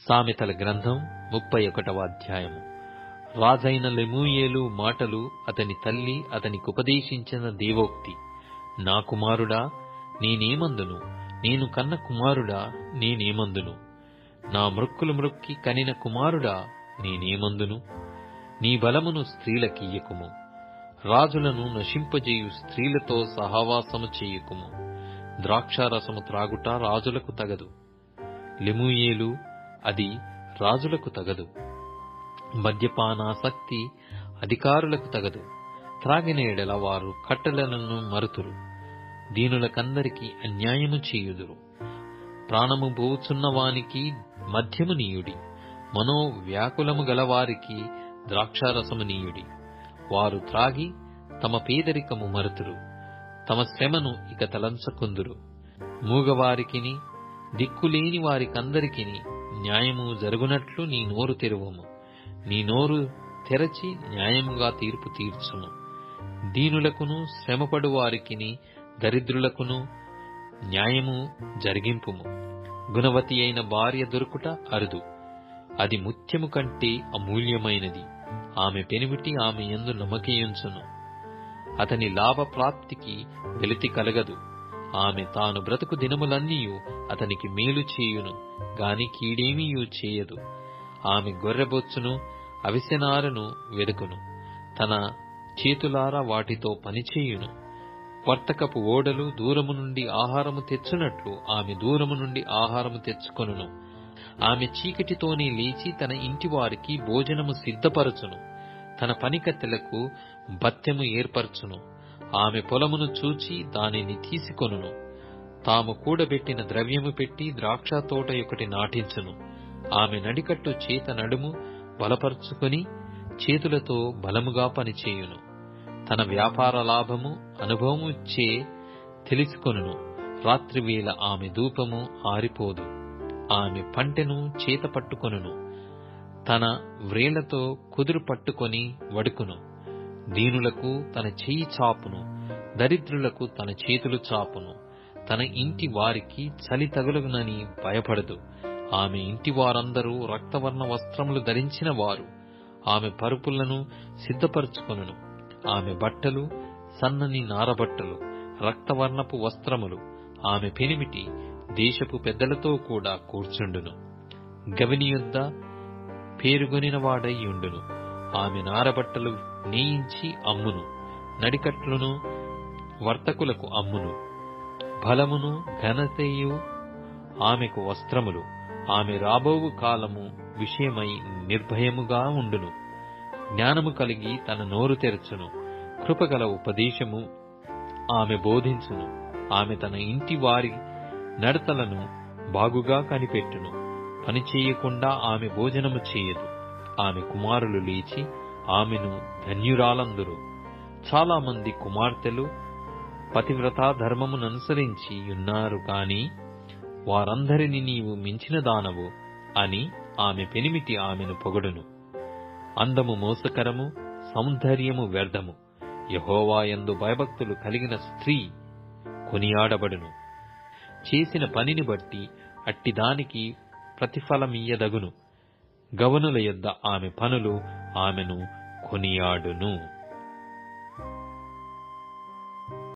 సామెతల గ్రంథం 31వ అధ్యాయము. రాజైన లెమూయేలు మాటలు అతని తల్లి అతనికుపదేశించిన దేవోక్తి. నా కుమారుడా, నేనేమందును? నేను కన్న కుమారుడా, నేనేమందును? నా మృక్కులు మ్రొక్కి కనిన కుమారుడా, నేనేమందును? నీ బలమును స్త్రీలకియ్యకుము, రాజులను నశింపజేయు స్త్రీలతో సహవాసము చేయుకుము. ద్రాక్షారసము త్రాగుట రాజులకు తగదు, లెమూయేలు, అది రాజులకు తగదు. మద్యపానాసక్తి అధికారులకు తగదు, త్రాగిన ఎడల వారు కట్టడలను మరుతురు. దీనులకందరికి అన్యాయము చేయుదురు. ప్రాణము పోచున్నవానికి మద్యము నీయుడి, మనోవ్యాకులము గలవారికి ద్రాక్షారసము నీయుడి. వారు త్రాగి తమ పేదరికము మరుతురు, తమ శ్రమను ఇక తలంచకుందురు. మూగవారికిని దిక్కులేని వారికందరికిని న్యాయము జరుగునట్లు నీ నోరు తెరువుము. నీ నోరు తెరచి న్యాయముగా తీర్పు తీర్చుము. దీనులకును శ్రమపడు వారికిని దరిద్రులకును న్యాయము జరిగింపుము. గుణవతి అయిన భార్య దొరుకుట అరుదు, అది ముత్యము కంటే అమూల్యమైనది. ఆమె పెనిమిటి ఆమె యందు నమ్మకయుంచును. అతని లాభప్రాప్తికి వెలితి కలగదు. ఆమె తాను బ్రతుకు దినములన్నీయు అతనికి మేలు చేయును గాని కీడేమీయూ చేయదు. ఆమె గొర్రెబొచ్చును అవిసెనారను వెదుకును, తన చేతులారా వాటితో పనిచేయును. వర్తకపు ఓడలు దూరము నుండి ఆహారము తెచ్చునట్లు ఆమె దూరము నుండి ఆహారము తెచ్చుకొనును. ఆమె చీకటితోనే లేచి తన ఇంటి వారికి భోజనము సిద్ధపరచును. తన పనికత్తెలకు భత్యము ఏర్పరచును. ఆమె పొలమును చూచి దానిని తీసుకొనును. తాము కూడబెట్టిన ద్రవ్యము పెట్టి ద్రాక్ష తోట ఒకటి నాటించును. ఆమె నడికట్టు చేత నడుము బలపరుచుకొని చేతులతో బలముగా పనిచేయును. తన వ్యాపార లాభము అనుభవము చే తెలుసుకొనును. రాత్రివేళ ఆమె ధూపము ఆరిపోదు. ఆమె పంటెను చేత పట్టుకొనును. తన వ్రేళ్లతో కుదురు పట్టుకొని వడుకును. దీనులకు తన చెయ్యి చాపును, దరిద్రులకు తన చేతులు చాపును. తన ఇంటి వారికి చలి తగులునని భయపడదు. ఆమె ఇంటి వారందరూ రక్తవర్ణ వస్త్రములు ధరించిన వారు. ఆమె పరుపులను సిద్ధపరచుకొనును. ఆమె బట్టలు సన్నని నారబట్టలు, రక్తవర్ణపు వస్త్రములు. ఆమె పెనిమిటి దేశపు పెద్దలతో కూడా కూర్చుండును. గవిని యొద్ద పేరుగొనిన వాడై యుండును. ఆమె నారబట్టలు నేయించి అమ్మును, నడికట్లును వర్తకులకు అమ్మును. బలమును ఘనతయు ఆమెకు వస్త్రములు. ఆమె రాబోవు కాలము విషయమై నిర్భయముగా ఉండును. జ్ఞానము కలిగి తన నోరు తెరచును. కృపగల ఉపదేశము ఆమె బోధించును. ఆమె తన ఇంటి వారి నడతలను బాగుగా కనిపెట్టును. పనిచేయకుండా ఆమె భోజనము చేయదు. ఆమె కుమారులు లేచి ఆమెను ధన్యురాలందురు. చాలా మంది కుమార్తెలు పతివ్రతా ధర్మముననుసరించి ఉన్నారు కాని వారందరిని నీవు మించిన దానవు అని ఆమె పెనిమిటి ఆమెను పొగడును. అందము మోసకరము, సౌందర్యము వ్యర్థము. యెహోవా యందు భయభక్తులు కలిగిన స్త్రీ కొనియాడబడును. చేసిన పనిని బట్టి అట్టిదానికి ప్రతిఫలమియ్యదగును. గవనుల యొద్ద ఆమె పనులు ఆమెను కొనియాడును.